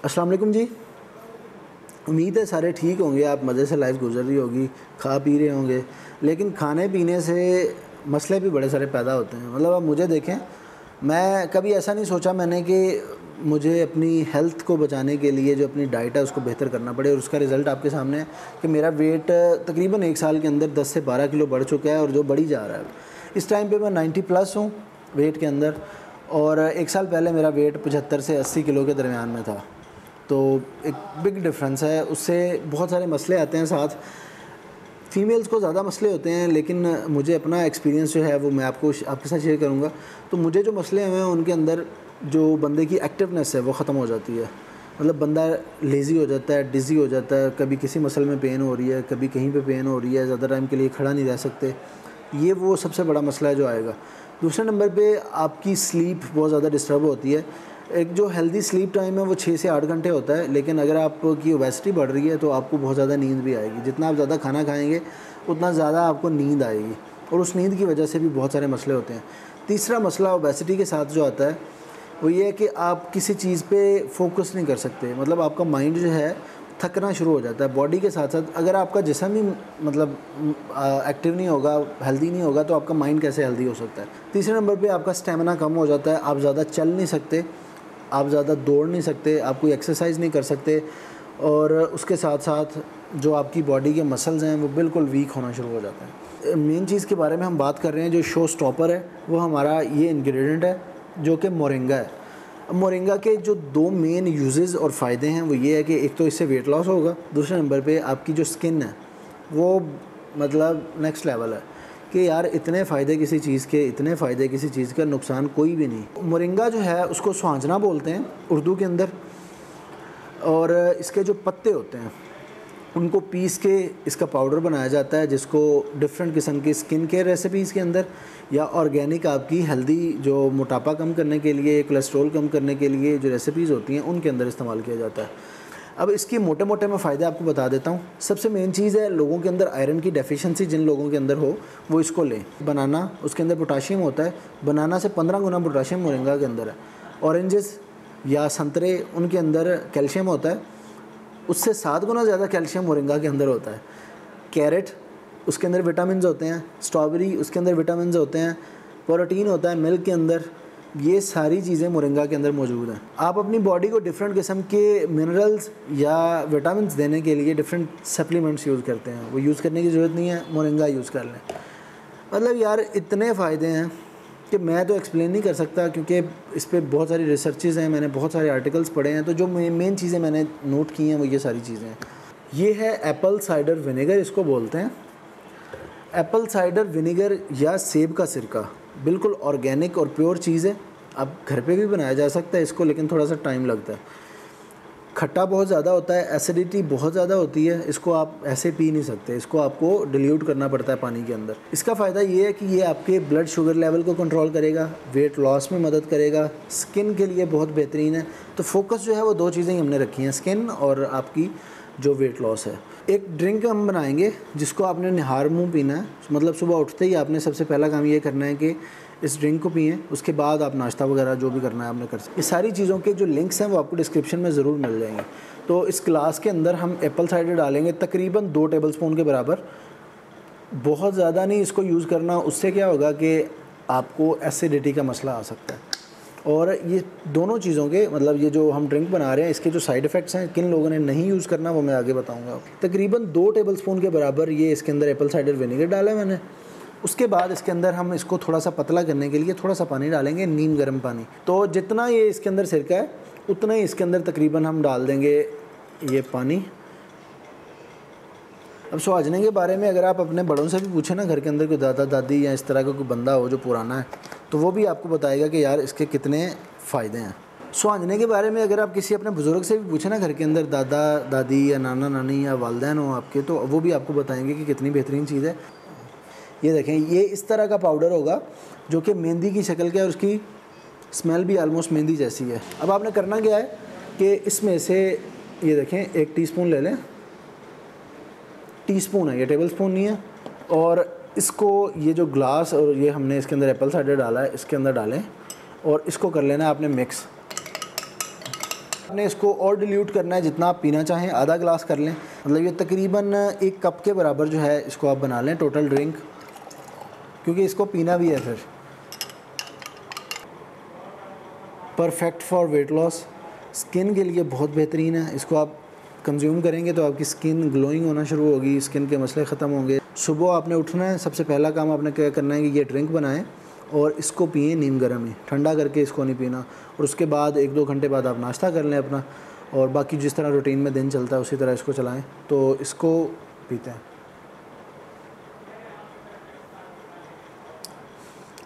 अस्सलाम वालेकुम जी। उम्मीद है सारे ठीक होंगे, आप मज़े से लाइफ गुजर रही होगी, खा पी रहे होंगे। लेकिन खाने पीने से मसले भी बड़े सारे पैदा होते हैं। मतलब आप मुझे देखें, मैं कभी ऐसा नहीं सोचा मैंने कि मुझे अपनी हेल्थ को बचाने के लिए जो अपनी डाइट है उसको बेहतर करना पड़े, और उसका रिज़ल्ट आपके सामने है कि मेरा वेट तकरीबन 1 साल के अंदर 10 से 12 किलो बढ़ चुका है, और जो बढ़ी जा रहा है। इस टाइम पे मैं 90 प्लस हूँ वेट के अंदर, और 1 साल पहले मेरा वेट 75 से 80 किलो के दरमियान में था। तो एक बिग डिफरेंस है, उससे बहुत सारे मसले आते हैं साथ। फ़ीमेल्स को ज़्यादा मसले होते हैं, लेकिन मुझे अपना एक्सपीरियंस जो है वो मैं आपके साथ शेयर करूँगा। तो मुझे जो मसले हैं उनके अंदर जो बंदे की एक्टिवनेस है वो ख़त्म हो जाती है। मतलब बंदा लेज़ी हो जाता है, डिज़ी हो जाता है, कभी किसी मसल में पेन हो रही है, कभी कहीं पे पेन हो रही है, ज़्यादा टाइम के लिए खड़ा नहीं रह सकते। ये वो सबसे बड़ा मसला है जो आएगा। दूसरे नंबर पे आपकी स्लीप बहुत ज़्यादा डिस्टर्ब होती है। एक जो हेल्दी स्लीप टाइम है वो 6 से 8 घंटे होता है, लेकिन अगर आपकी ओबेसिटी बढ़ रही है तो आपको बहुत ज़्यादा नींद भी आएगी। जितना आप ज़्यादा खाना खाएँगे उतना ज़्यादा आपको नींद आएगी, और उस नींद की वजह से भी बहुत सारे मसले होते हैं। तीसरा मसला ओबेसिटी के साथ जो आता है वो ये है कि आप किसी चीज़ पे फोकस नहीं कर सकते। मतलब आपका माइंड जो है थकना शुरू हो जाता है बॉडी के साथ साथ। अगर आपका जिस्म ही मतलब एक्टिव नहीं होगा, हेल्दी नहीं होगा, तो आपका माइंड कैसे हेल्दी हो सकता है। तीसरे नंबर पे आपका स्टेमिना कम हो जाता है, आप ज़्यादा चल नहीं सकते, आप ज़्यादा दौड़ नहीं सकते, आप कोई एक्सरसाइज नहीं कर सकते, और उसके साथ साथ जो आपकी बॉडी के मसल्स हैं वो बिल्कुल वीक होना शुरू हो जाते हैं। मेन चीज़ के बारे में हम बात कर रहे हैं, जो शो स्टॉपर है वो हमारा ये इंग्रेडिएंट है जो कि मोरिंगा है। मोरिंगा के जो 2 मेन यूजेस और फ़ायदे हैं वो ये है कि एक तो इससे वेट लॉस होगा, दूसरे नंबर पे आपकी जो स्किन है वो मतलब नेक्स्ट लेवल है कि यार इतने फ़ायदे किसी चीज़ के, इतने फ़ायदे किसी चीज़ का नुकसान कोई भी नहीं। मोरिंगा जो है उसको स्वांजना बोलते हैं उर्दू के अंदर, और इसके जो पत्ते होते हैं उनको पीस के इसका पाउडर बनाया जाता है, जिसको डिफरेंट किस्म की स्किन केयर रेसिपीज़ के अंदर या ऑर्गेनिक आपकी हेल्दी जो मोटापा कम करने के लिए, कोलेस्ट्रॉल कम करने के लिए जो रेसिपीज़ होती हैं उनके अंदर इस्तेमाल किया जाता है। अब इसके मोटे मोटे मैं फ़ायदे आपको बता देता हूँ। सबसे मेन चीज़ है, लोगों के अंदर आयरन की डेफिशिएंसी जिन लोगों के अंदर हो वो इसको लें। बनाना, उसके अंदर पोटाशियम होता है, बनाना से 15 गुना पोटाशियम मोरिंगा के अंदर है। ऑरेंजेस या संतरे, उनके अंदर कैल्शियम होता है, उससे 7 गुना ज़्यादा कैल्शियम मोरिंगा के अंदर होता है। कैरेट, उसके अंदर विटामिन्स होते हैं। स्ट्रॉबेरी, उसके अंदर विटामिन्स होते हैं। प्रोटीन होता है मिल्क के अंदर। ये सारी चीज़ें मोरिंगा के अंदर मौजूद हैं। आप अपनी बॉडी को डिफरेंट किस्म के मिनरल्स या विटामिन्स देने के लिए डिफरेंट सप्लीमेंट्स यूज़ करते हैं, वो यूज़ करने की ज़रूरत नहीं है, मोरिंगा यूज़ कर लें। मतलब यार इतने फ़ायदे हैं कि मैं तो एक्सप्लेन नहीं कर सकता, क्योंकि इस पे बहुत सारी रिसर्चेज़ हैं, मैंने बहुत सारे आर्टिकल्स पढ़े हैं। तो जो मेन चीज़ें मैंने नोट की हैं वो ये सारी चीज़ें हैं। ये है एप्पल साइडर विनेगर, इसको बोलते हैं। एप्पल साइडर विनेगर या सेब का सिरका बिल्कुल ऑर्गेनिक और प्योर चीज़ है। अब घर पे भी बनाया जा सकता है इसको, लेकिन थोड़ा सा टाइम लगता है। खट्टा बहुत ज़्यादा होता है, एसिडिटी बहुत ज़्यादा होती है, इसको आप ऐसे पी नहीं सकते, इसको आपको डिल्यूट करना पड़ता है पानी के अंदर। इसका फ़ायदा ये है कि ये आपके ब्लड शुगर लेवल को कंट्रोल करेगा, वेट लॉस में मदद करेगा, स्किन के लिए बहुत बेहतरीन है। तो फोकस जो है वो 2 चीज़ें ही हमने रखी हैं, स्किन और आपकी जो वेट लॉस है। एक ड्रिंक हम बनाएंगे जिसको आपने निहार मुँह पीना है। मतलब सुबह उठते ही आपने सबसे पहला काम ये करना है कि इस ड्रिंक को पिएँ, उसके बाद आप नाश्ता वगैरह जो भी करना है आपने कर सकते। ये सारी चीज़ों के जो लिंक्स हैं वो आपको डिस्क्रिप्शन में ज़रूर मिल जाएंगे। तो इस ग्लास के अंदर हम एप्पल साइडर डालेंगे तकरीबन 2 टेबलस्पून के बराबर। बहुत ज़्यादा नहीं इसको यूज़ करना, उससे क्या होगा कि आपको एसिडिटी का मसला आ सकता है। और ये दोनों चीज़ों के मतलब ये जो हम ड्रिंक बना रहे हैं इसके जो साइड इफ़ेक्ट्स हैं, किन लोगों ने नहीं यूज़ करना वो मैं आगे बताऊँगा। तकरीबन 2 टेबलस्पून के बराबर ये इसके अंदर एप्पल साइडर विनेगर डाला है मैंने। उसके बाद इसके अंदर हम इसको थोड़ा सा पतला करने के लिए थोड़ा सा पानी डालेंगे, नीम गर्म पानी। तो जितना ये इसके अंदर सिरका है उतना ही इसके अंदर तकरीबन हम डाल देंगे ये पानी। अब स्वांजने के बारे में अगर आप अपने बड़ों से भी पूछें ना, घर के अंदर कोई दादा दादी या इस तरह का कोई बंदा हो जो पुराना है, तो वो भी आपको बताएगा कि यार इसके कितने फ़ायदे हैं। स्वांजने के बारे में अगर आप किसी अपने बुज़ुर्ग से भी पूछें ना, घर के अंदर दादा दादी या नाना नानी या वालदैन हो आपके, तो वो भी आपको बताएंगे कि कितनी बेहतरीन चीज़ है। ये देखें, ये इस तरह का पाउडर होगा जो कि मेहंदी की शक्ल का है, और उसकी स्मेल भी आलमोस्ट मेहंदी जैसी है। अब आपने करना क्या है कि इसमें से ये देखें 1 टीस्पून ले लें। टीस्पून है ये, टेबल स्पून नहीं है। और इसको ये जो ग्लास और ये हमने इसके अंदर एप्पल साइडर डाला है इसके अंदर डालें, और इसको कर लेना है आपने मिक्स। आपने इसको और डिल्यूट करना है, जितना आप पीना चाहें आधा गिलास कर लें, मतलब ये तकरीबन 1 कप के बराबर जो है इसको आप बना लें टोटल ड्रिंक, क्योंकि इसको पीना भी है। फिर perfect for weight loss, skin के लिए बहुत बेहतरीन है। इसको आप कंज्यूम करेंगे तो आपकी स्किन ग्लोइंग होना शुरू होगी, स्किन के मसले ख़त्म होंगे। सुबह आपने उठना है, सबसे पहला काम आपने क्या करना है कि ये ड्रिंक बनाएं और इसको पिए नीम गर्म ही, ठंडा करके इसको नहीं पीना। और उसके बाद 1-2 घंटे बाद आप नाश्ता कर लें अपना, और बाकी जिस तरह रूटीन में दिन चलता है उसी तरह इसको चलाएं, तो इसको पीते हैं।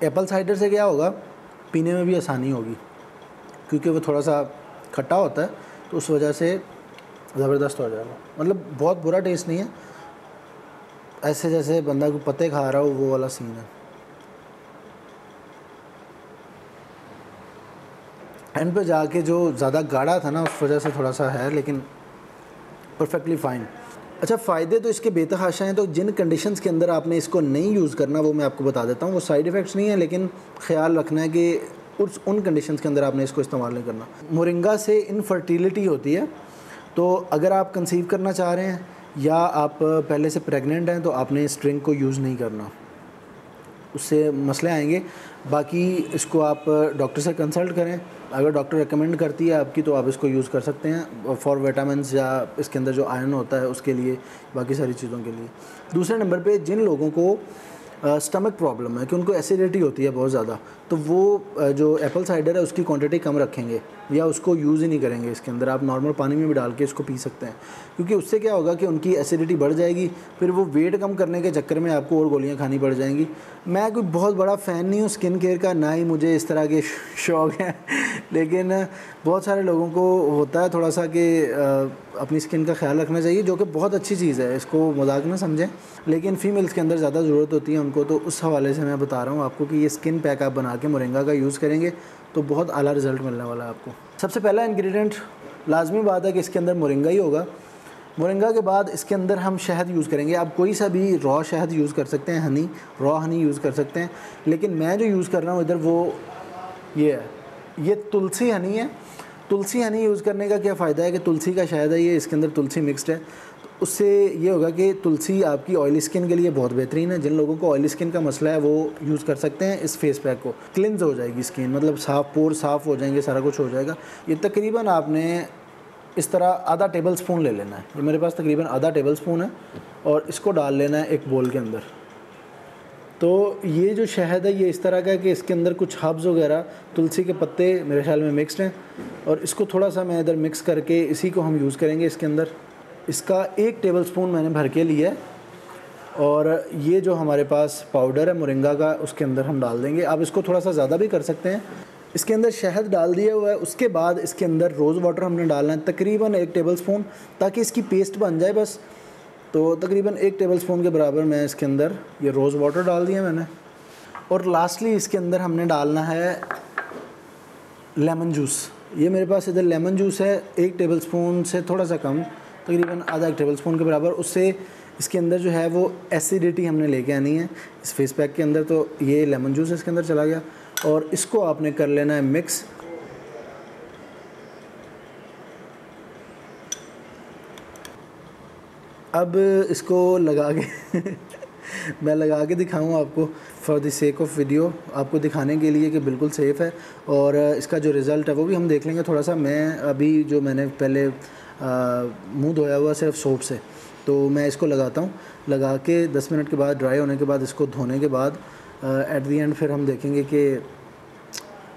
एप्पल साइडर से क्या होगा, पीने में भी आसानी होगी, क्योंकि वो थोड़ा सा खट्टा होता है, तो उस वजह से ज़बरदस्त हो जाएगा। मतलब बहुत बुरा टेस्ट नहीं है, ऐसे जैसे बंदा को पत्ते खा रहा हो वो वाला सीन है। एंड पे जाके जो ज़्यादा गाढ़ा था ना उस वजह से थोड़ा सा है, लेकिन परफेक्टली फ़ाइन। अच्छा, फ़ायदे तो इसके बेतहाशा हैं। तो जिन कंडीशंस के अंदर आपने इसको नहीं यूज़ करना वो मैं आपको बता देता हूँ। वो साइड इफ़ेक्ट्स नहीं है, लेकिन ख़्याल रखना है कि उन कंडीशंस के अंदर आपने इसको इस्तेमाल नहीं करना। मोरिंगा से इनफर्टिलिटी होती है, तो अगर आप कंसीव करना चाह रहे हैं या आप पहले से प्रेग्नेंट हैं तो आपने इस ड्रिंक को यूज़ नहीं करना, उससे मसले आएंगे। बाकी इसको आप डॉक्टर से कंसल्ट करें, अगर डॉक्टर रेकमेंड करती है आपकी तो आप इसको यूज़ कर सकते हैं फॉर विटामिन्स या इसके अंदर जो आयरन होता है उसके लिए, बाकी सारी चीज़ों के लिए। दूसरे नंबर पे जिन लोगों को स्टमक प्रॉब्लम है कि उनको एसिडिटी होती है बहुत ज़्यादा, तो वो जो एप्पल साइडर है उसकी क्वांटिटी कम रखेंगे या उसको यूज़ ही नहीं करेंगे। इसके अंदर आप नॉर्मल पानी में भी डाल के इसको पी सकते हैं, क्योंकि उससे क्या होगा कि उनकी एसिडिटी बढ़ जाएगी, फिर वो वेट कम करने के चक्कर में आपको और गोलियां खानी पड़ जाएंगी। मैं कोई बहुत बड़ा फ़ैन नहीं हूँ स्किन केयर का, ना ही मुझे इस तरह के शौक़ हैं, लेकिन बहुत सारे लोगों को होता है थोड़ा सा कि अपनी स्किन का ख्याल रखना चाहिए, जो कि बहुत अच्छी चीज़ है, इसको मजाक ना समझें। लेकिन फ़ीमेल्स के अंदर ज़्यादा ज़रूरत होती है उनको, तो उस हवाले से मैं बता रहा हूँ आपको कि ये स्किन पैक आप बना के मोरिंगा का यूज़ करेंगे तो बहुत आला रिज़ल्ट मिलने वाला है आपको। सबसे पहला इंग्रेडिएंट लाजमी बात है कि इसके अंदर मोरिंगा ही होगा। मोरिंगा के बाद इसके अंदर हम शहद यूज़ करेंगे। आप कोई सा भी रॉ शहद यूज़ कर सकते हैं, हनी, रॉ हनी यूज़ कर सकते हैं, लेकिन मैं जो यूज़ कर रहा हूँ इधर वो ये है, ये तुलसी हनी है। तुलसी हनी यूज़ करने का क्या फ़ायदा है कि तुलसी का शहद है ये, इसके अंदर तुलसी मिक्सड है, तो उससे ये होगा कि तुलसी आपकी ऑयली स्किन के लिए बहुत बेहतरीन है। जिन लोगों को ऑयली स्किन का मसला है वो यूज़ कर सकते हैं इस फेस पैक को। क्लिनज हो जाएगी स्किन, मतलब पोर साफ़ हो जाएंगे, सारा कुछ हो जाएगा। ये तकरीबन आपने इस तरह आधा टेबल स्पून ले लेना है, ये मेरे पास तकरीबन आधा टेबल स्पून है, और इसको डाल लेना है एक बोल के अंदर। तो ये जो शहद है ये इस तरह का है कि इसके अंदर कुछ हर्ब्स वगैरह, तुलसी के पत्ते मेरे ख्याल में मिक्सड हैं, और इसको थोड़ा सा मैं इधर मिक्स करके इसी को हम यूज़ करेंगे इसके अंदर। इसका 1 टेबल स्पून मैंने भर के लिया है, और ये जो हमारे पास पाउडर है मोरिंगा का उसके अंदर हम डाल देंगे। आप इसको थोड़ा सा ज़्यादा भी कर सकते हैं। इसके अंदर शहद डाल दिया हुआ है, उसके बाद इसके अंदर रोज़ वाटर हमने डालना है तकरीबन 1 टेबल स्पून, ताकि इसकी पेस्ट बन जाए बस। तो तकरीबन 1 टेबल स्पून के बराबर मैं इसके अंदर ये रोज़ वाटर डाल दिया मैंने। और लास्टली इसके अंदर हमने डालना है लेमन जूस। ये मेरे पास इधर लेमन जूस है, 1 टेबल स्पून से थोड़ा सा कम, तकरीबन आधा 1 टेबल स्पून के बराबर। उससे इसके अंदर जो है वो एसिडिटी हमने लेके आनी है इस फेस पैक के अंदर। तो ये लेमन जूस इसके अंदर चला गया, और इसको आपने कर लेना है मिक्स। अब इसको लगा के मैं लगा के दिखाऊँ आपको for the sake of video, आपको दिखाने के लिए कि बिल्कुल सेफ़ है, और इसका जो रिज़ल्ट है वो भी हम देख लेंगे थोड़ा सा। मैं अभी जो मैंने पहले मुंह धोया हुआ सिर्फ सोप से, तो मैं इसको लगाता हूँ। लगा के 10 मिनट के बाद, ड्राई होने के बाद, इसको धोने के बाद एट दी एंड फिर हम देखेंगे कि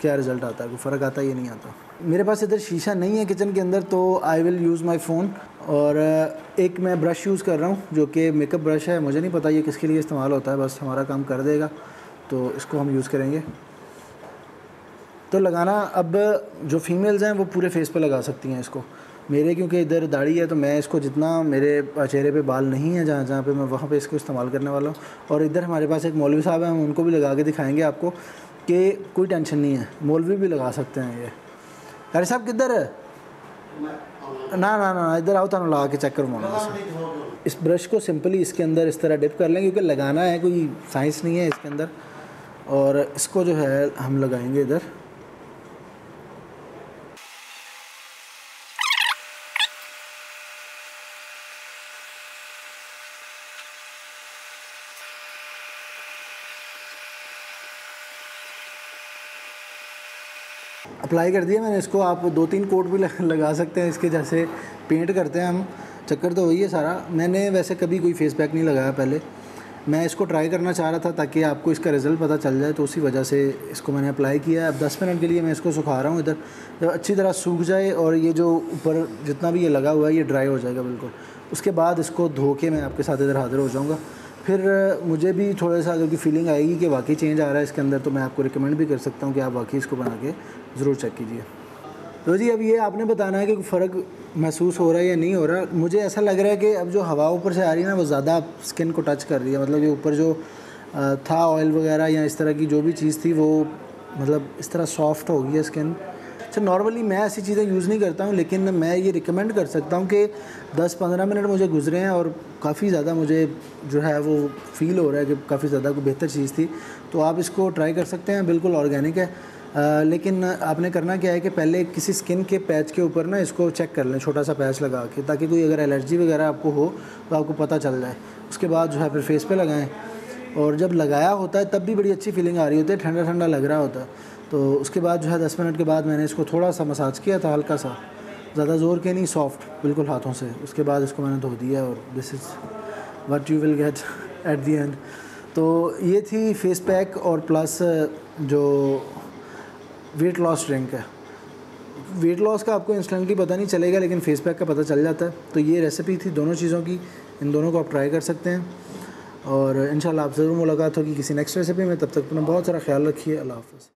क्या रिज़ल्ट आता है, कोई फ़र्क आता है या नहीं आता। मेरे पास इधर शीशा नहीं है किचन के अंदर, तो I will use my phone, और एक मैं ब्रश यूज़ कर रहा हूँ जो कि मेकअप ब्रश है। मुझे नहीं पता ये किसके लिए इस्तेमाल होता है, बस हमारा काम कर देगा, तो इसको हम यूज़ करेंगे। तो लगाना, अब जो फीमेल्स हैं वो पूरे फेस पे लगा सकती हैं इसको। मेरे क्योंकि इधर दाढ़ी है तो मैं इसको, जितना मेरे चेहरे पे बाल नहीं है जहाँ जहाँ पे, मैं वहाँ पे इसको इस्तेमाल करने वाला हूँ। और इधर हमारे पास एक मौलवी साहब हैं, हम उनको भी लगा के दिखाएंगे आपको कि कोई टेंशन नहीं है, मौलवी भी लगा सकते हैं। ये कारी साहब किधर है? ना ना ना, इधर आओ, तो लगा के चेक करवाना। इस ब्रश को सिंपली इसके अंदर इस तरह डिप कर लें, क्योंकि लगाना है, कोई साइंस नहीं है इसके अंदर। और इसको जो है हम लगाएंगे इधर। अप्लाई कर दिया मैंने इसको। आप 2-3 कोट भी लगा सकते हैं इसके, जैसे पेंट करते हैं हम, चक्कर तो वही है सारा। मैंने वैसे कभी कोई फेस पैक नहीं लगाया पहले, मैं इसको ट्राई करना चाह रहा था ताकि आपको इसका रिज़ल्ट पता चल जाए, तो उसी वजह से इसको मैंने अप्लाई किया है। अब 10 मिनट के लिए मैं इसको सुखा रहा हूँ इधर, जब अच्छी तरह सूख जाए और ये जो ऊपर जितना भी ये लगा हुआ है ये ड्राई हो जाएगा बिल्कुल, उसके बाद इसको धो के मैं आपके साथ इधर हाज़िर हो जाऊँगा। फिर मुझे भी थोड़ा सा अगर की फीलिंग आएगी कि वाकई चेंज आ रहा है इसके अंदर, तो मैं आपको रिकमेंड भी कर सकता हूँ कि आप वाकई इसको बना के ज़रूर चेक कीजिए। तो जी अब ये आपने बताना है कि फ़र्क महसूस हो रहा है या नहीं हो रहा। मुझे ऐसा लग रहा है कि अब जो हवा ऊपर से आ रही है ना वो ज़्यादा स्किन को टच कर रही है, मतलब ये ऊपर जो था ऑयल वगैरह या इस तरह की जो भी चीज़ थी वो मतलब इस तरह सॉफ्ट हो गई है स्किन। अच्छा, नॉर्मली मैं ऐसी चीज़ें यूज़ नहीं करता हूँ, लेकिन मैं ये रिकमेंड कर सकता हूँ कि 10-15 मिनट मुझे गुजरे हैं और काफ़ी ज़्यादा मुझे जो है वो फ़ील हो रहा है कि काफ़ी ज़्यादा कोई बेहतर चीज़ थी। तो आप इसको ट्राई कर सकते हैं, बिल्कुल ऑर्गेनिक है। लेकिन आपने करना क्या है कि पहले किसी स्किन के पैच के ऊपर ना इसको चेक कर लें, छोटा सा पैच लगा के, ताकि कोई अगर एलर्जी वगैरह आपको हो तो आपको पता चल जाए। उसके बाद जो है फिर फेस पे लगाएं, और जब लगाया होता है तब भी बड़ी अच्छी फीलिंग आ रही होती है, ठंडा ठंडा लग रहा होता है। तो उसके बाद जो है 10 मिनट के बाद मैंने इसको थोड़ा सा मसाज किया था, हल्का सा, ज़्यादा ज़ोर के नहीं, सॉफ्ट बिल्कुल हाथों से। उसके बाद इसको मैंने धो दिया और this is what you will get at the end. तो ये थी फेस पैक और प्लस जो वेट लॉस ड्रिंक है। वेट लॉस का आपको इंस्टेंटली पता नहीं चलेगा, लेकिन फेस पैक का पता चल जाता है। तो ये रेसिपी थी दोनों चीज़ों की, इन दोनों को आप ट्राई कर सकते हैं और इंशाल्लाह आप ज़रूर मुलाकात होगी किसी नेक्स्ट रेसिपी में। तब तक अपना बहुत सारा ख्याल रखिए। अल्लाह हाफ़िज़।